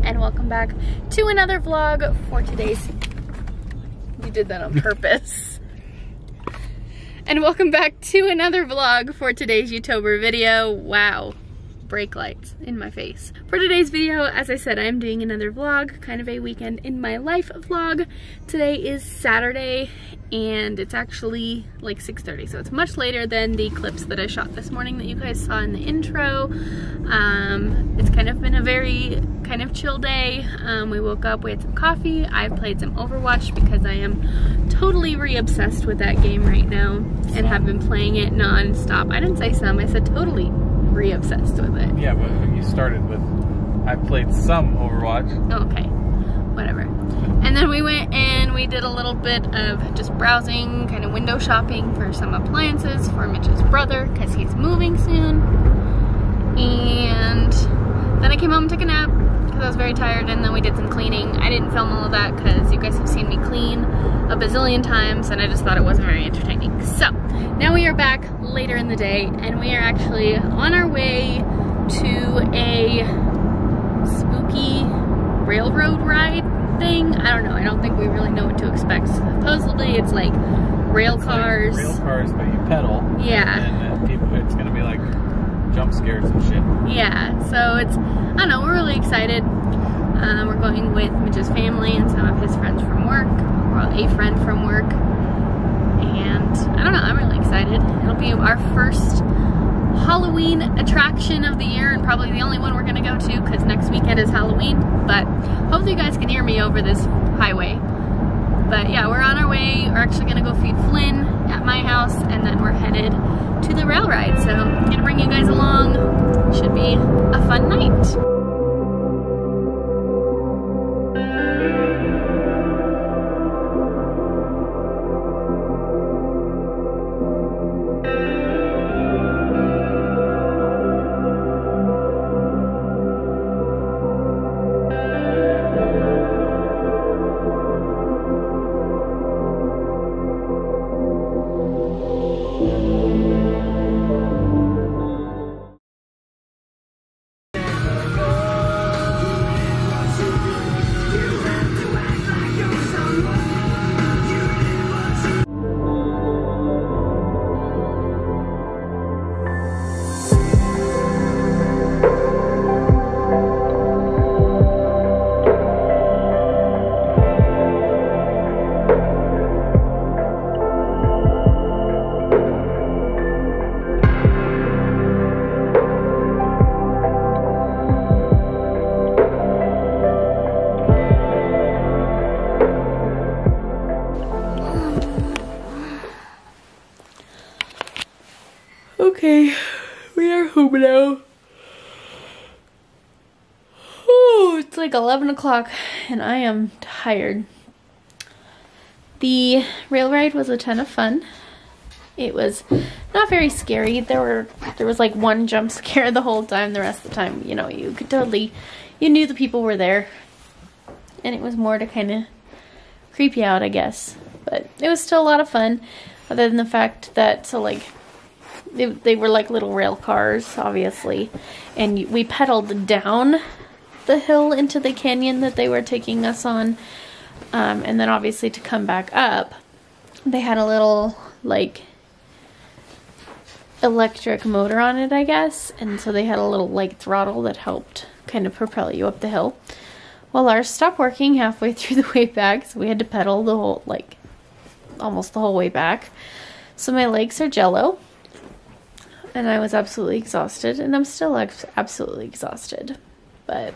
and welcome back to another vlog for today's... You did that on purpose. And welcome back to another vlog for today's YouTober video. Wow. Brake lights in my face. For today's video, as I said, I'm doing another vlog, kind of a weekend in my life vlog. Today is Saturday and it's actually like 6:30, so it's much later than the clips that I shot this morning that you guys saw in the intro. It's kind of been a very kind of chill day. We woke up, we had some coffee, I played some Overwatch because I am totally re-obsessed with that game right now and have been playing it non-stop. I didn't say some, I said totally re-obsessed with it. Yeah, but you started with, I played some Overwatch. Oh, okay, whatever. And then we went and we did a little bit of just browsing, kind of window shopping for some appliances for Mitch's brother because he's moving soon. And then I came home and took a nap because I was very tired, and then we did some cleaning. I didn't film all of that because you guys have seen me clean a bazillion times and I just thought it wasn't very entertaining. So now we are back later in the day and we are actually on our way to a spooky railroad ride thing. I don't know, I don't think we really know what to expect. Supposedly it's like rail cars. Like rail cars, but you pedal. Yeah. And people, it's gonna be like jump scares and shit. Yeah, so it's, I don't know, we're really excited. We're going with Mitch's family and some of his friends from work, or a friend from work. And I don't know, I'm really excited. It'll be our first Halloween attraction of the year and probably the only one we're gonna go to because next weekend is Halloween. But hopefully you guys can hear me over this highway. But yeah, we're on our way. We're actually gonna go feed Flynn at my house and then we're headed to the rail ride. So I'm gonna bring you guys along. Should be a fun night. Okay, we are home now. Oh, it's like 11 o'clock and I am tired. The rail ride was a ton of fun. It was not very scary. There was like one jump scare the whole time. The rest of the time, you know, you could totally, you knew the people were there. And it was more to kind of creep you out, I guess. But it was still a lot of fun, other than the fact that, so like, they were like little rail cars, obviously, and we pedaled down the hill into the canyon that they were taking us on, and then obviously to come back up, they had a little like electric motor on it, I guess, and so they had a little like throttle that helped kind of propel you up the hill. Well, ours stopped working halfway through the way back, so we had to pedal the whole, like, almost the whole way back. So my legs are jello. And I was absolutely exhausted, and I'm still absolutely exhausted. But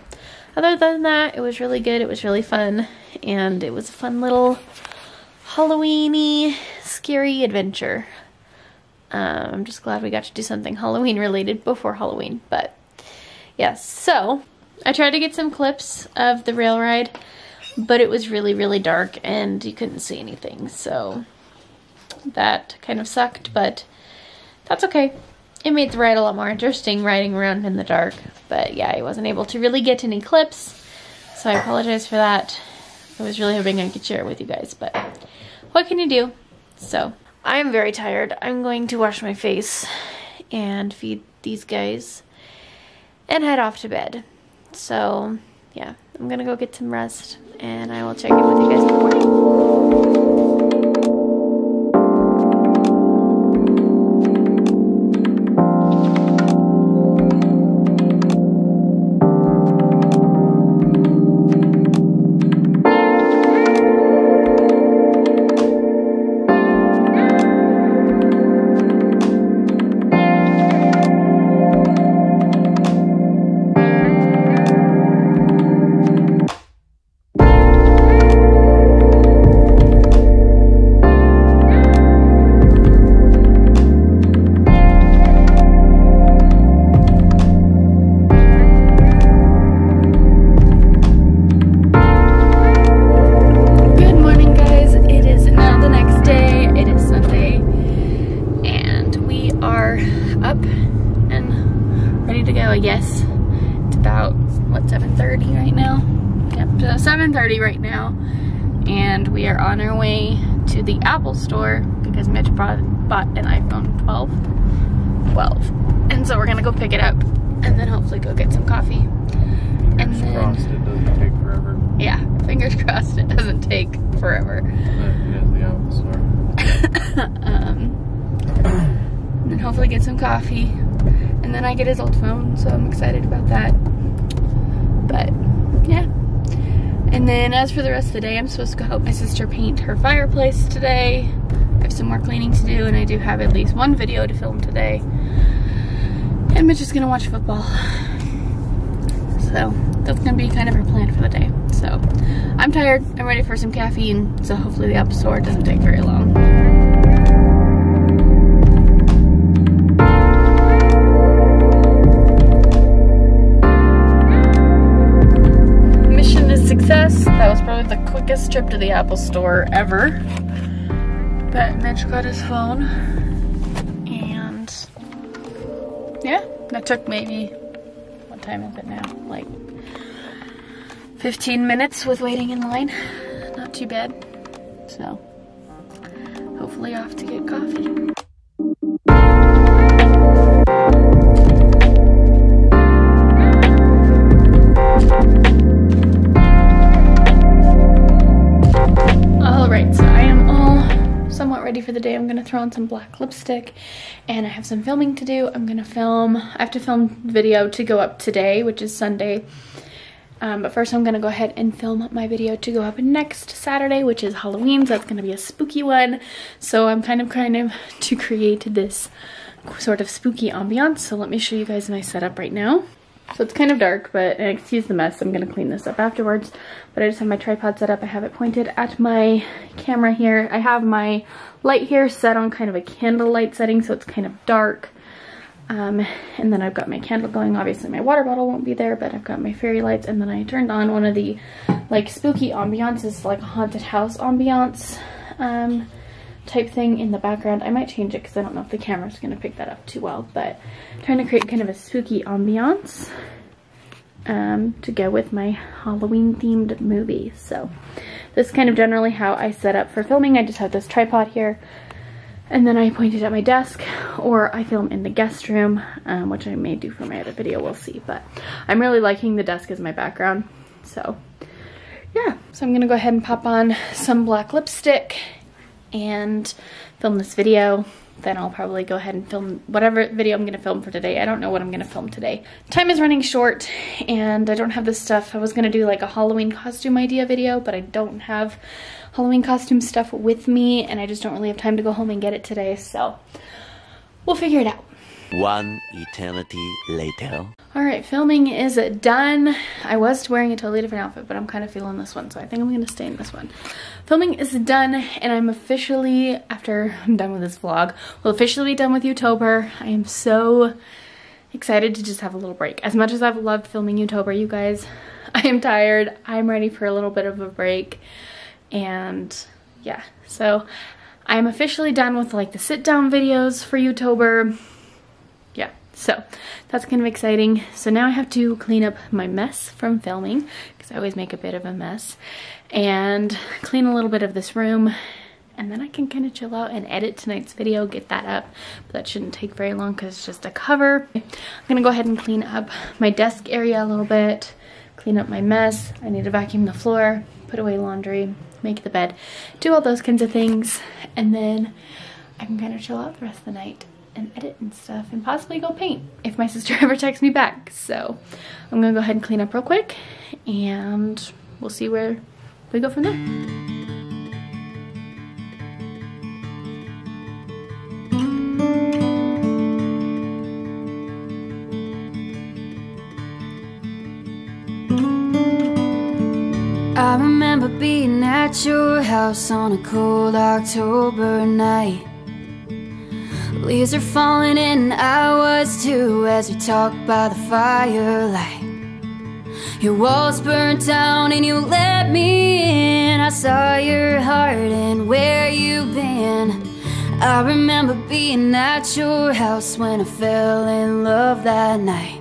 other than that, it was really good, it was really fun, and it was a fun little Halloween-y, scary adventure. I'm just glad we got to do something Halloween related before Halloween, but yes. So, I tried to get some clips of the rail ride, but it was really, really dark, and you couldn't see anything, so that kind of sucked, but that's okay. It made the ride a lot more interesting riding around in the dark. But yeah, I wasn't able to really get any clips, so I apologize for that. I was really hoping I could share it with you guys, but what can you do? So, I'm very tired. I'm going to wash my face and feed these guys and head off to bed. So, yeah, I'm gonna go get some rest, and I will check in with you guys in the morning. I guess it's about, what, 7:30 right now? Yep, 7:30 right now, and we are on our way to the Apple store because Mitch bought an iPhone 12, and so we're gonna go pick it up and then hopefully go get some coffee. Fingers crossed it doesn't take forever. Yeah, fingers crossed it doesn't take forever. It is the Apple store. And then hopefully get some coffee. And then I get his old phone, so I'm excited about that. But, yeah. And then as for the rest of the day, I'm supposed to go help my sister paint her fireplace today. I have some more cleaning to do, and I do have at least one video to film today. And Mitch is gonna watch football. So, that's gonna be kind of our plan for the day. So, I'm tired, I'm ready for some caffeine, so hopefully the Apple store doesn't take very long. Success. That was probably the quickest trip to the Apple store ever. But Mitch got his phone, and yeah, that took maybe, what time is it now? Like 15 minutes with waiting in line. Not too bad. So hopefully off to get coffee. Ready for the day. I'm gonna throw on some black lipstick, and I have some filming to do. I have to film video to go up today, which is Sunday, but first I'm gonna go ahead and film my video to go up next Saturday, which is Halloween, so that's gonna be a spooky one. So I'm kind of to create this sort of spooky ambiance. So let me show you guys my setup right now. So it's kind of dark, but excuse the mess, I'm gonna clean this up afterwards. But I just have my tripod set up. I have it pointed at my camera here. I have my light here set on kind of a candlelight setting, so it's kind of dark. And then I've got my candle going. Obviously my water bottle won't be there, but I've got my fairy lights. And then I turned on one of the like spooky ambiances, like a haunted house ambiance type thing in the background. I might change it because I don't know if the camera's going to pick that up too well, but I'm trying to create kind of a spooky ambiance to go with my Halloween themed movie. So this is kind of generally how I set up for filming. I just have this tripod here, and then I point it at my desk, or I film in the guest room, which I may do for my other video, we'll see. But I'm really liking the desk as my background. So yeah, so I'm gonna go ahead and pop on some black lipstick and film this video. Then I'll probably go ahead and film whatever video I'm gonna film for today. I don't know what I'm gonna film today. Time is running short, and I don't have this stuff. I was gonna do like a Halloween costume idea video, but I don't have Halloween costume stuff with me, and I just don't really have time to go home and get it today, so we'll figure it out. One eternity later. Alright, filming is done. I was wearing a totally different outfit, but I'm kind of feeling this one, so I think I'm going to stay in this one. Filming is done, and I'm officially, after I'm done with this vlog, will officially be done with YouTober. I am so excited to just have a little break. As much as I've loved filming YouTober, you guys, I am tired. I'm ready for a little bit of a break, and yeah, so I'm officially done with like the sit-down videos for YouTober. Yeah, so that's kind of exciting. So now I have to clean up my mess from filming, because I always make a bit of a mess, and clean a little bit of this room, and then I can kind of chill out and edit tonight's video, get that up. But that shouldn't take very long because it's just a cover. I'm gonna go ahead and clean up my desk area a little bit, clean up my mess. I need to vacuum the floor, put away laundry, make the bed, do all those kinds of things. And then I can kind of chill out the rest of the night and edit and stuff and possibly go paint if my sister ever texts me back. So I'm gonna go ahead and clean up real quick and we'll see where we go from there. I remember being at your house on a cold October night. Leaves are falling and I was too, as we talked by the firelight. Your walls burnt down and you let me in. I saw your heart and where you've been. I remember being at your house when I fell in love that night.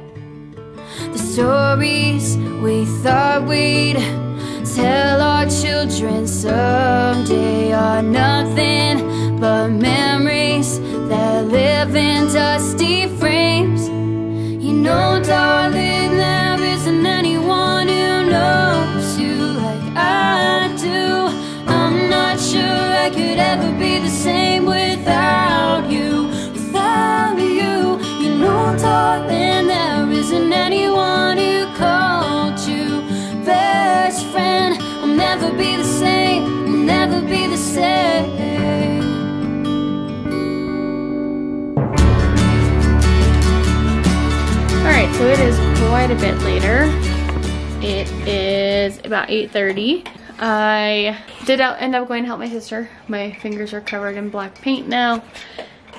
The stories we thought we'd tell our children someday are nothing but memories that live in dusty frames. You know, darling, there isn't anyone who knows you like I do. I'm not sure I could ever be the same without you, without you. You know, darling, there isn't anyone who called you best friend. I'll never be the same, I'll never be the same. Alright, so it is quite a bit later. It is about 8:30. I did end up going to help my sister. My fingers are covered in black paint now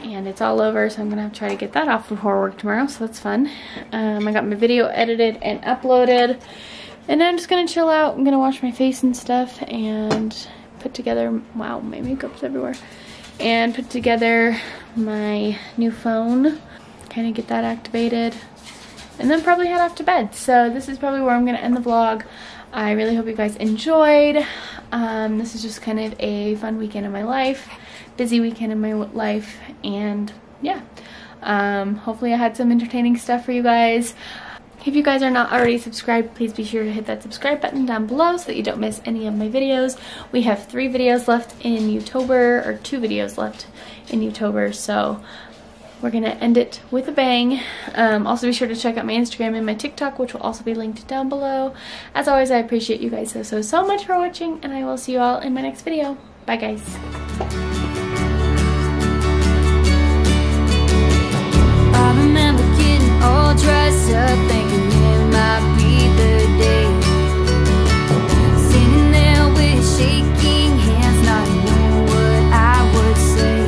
and it's all over, so I'm gonna have to try to get that off before work tomorrow, so that's fun. I got my video edited and uploaded. And I'm just gonna chill out. I'm gonna wash my face and stuff and put together, wow, my makeup's everywhere. And put together my new phone, kind of get that activated. And then probably head off to bed. So this is probably where I'm gonna end the vlog. I really hope you guys enjoyed. This is just kind of a fun weekend in my life, busy weekend in my life, and yeah. Hopefully I had some entertaining stuff for you guys. If you guys are not already subscribed, please be sure to hit that subscribe button down below so that you don't miss any of my videos. We have 3 videos left in YouTober, or 2 videos left in YouTober, so we're gonna end it with a bang. Also be sure to check out my Instagram and my TikTok, which will also be linked down below. As always, I appreciate you guys so much for watching, and I will see you all in my next video. Bye guys. I remember getting all dressed up, thinking it might be the day. Sitting there with shaking hands, not knowing what I would say.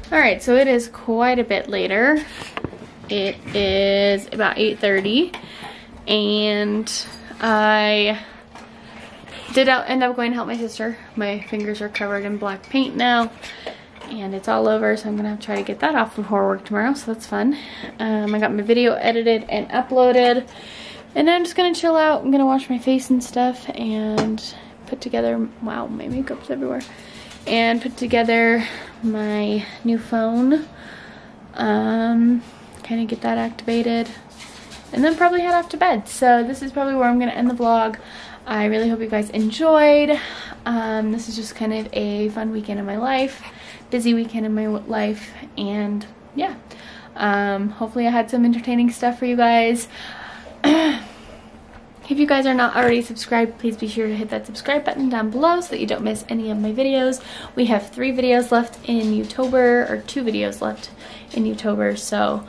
Alright, so it is quite a bit later. It is about 8:30, and I did end up going to help my sister. My fingers are covered in black paint now, and it's all over, so I'm gonna have to try to get that off before work tomorrow, so that's fun. I got my video edited and uploaded, and I'm just gonna chill out. I'm gonna wash my face and stuff and put together, wow, my makeup's everywhere, and put together my new phone, kind of get that activated, and then probably head off to bed. So this is probably where I'm gonna end the vlog. I really hope you guys enjoyed. This is just kind of a fun weekend in my life, busy weekend in my life, and yeah, hopefully I had some entertaining stuff for you guys. If you guys are not already subscribed, please be sure to hit that subscribe button down below so that you don't miss any of my videos. We have 3 videos left in YouTober, or 2 videos left in YouTober, so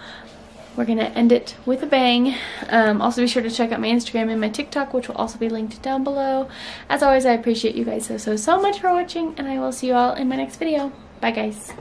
we're gonna end it with a bang. Also be sure to check out my Instagram and my TikTok, which will also be linked down below. As always, I appreciate you guys so much for watching, and I will see you all in my next video. Bye guys.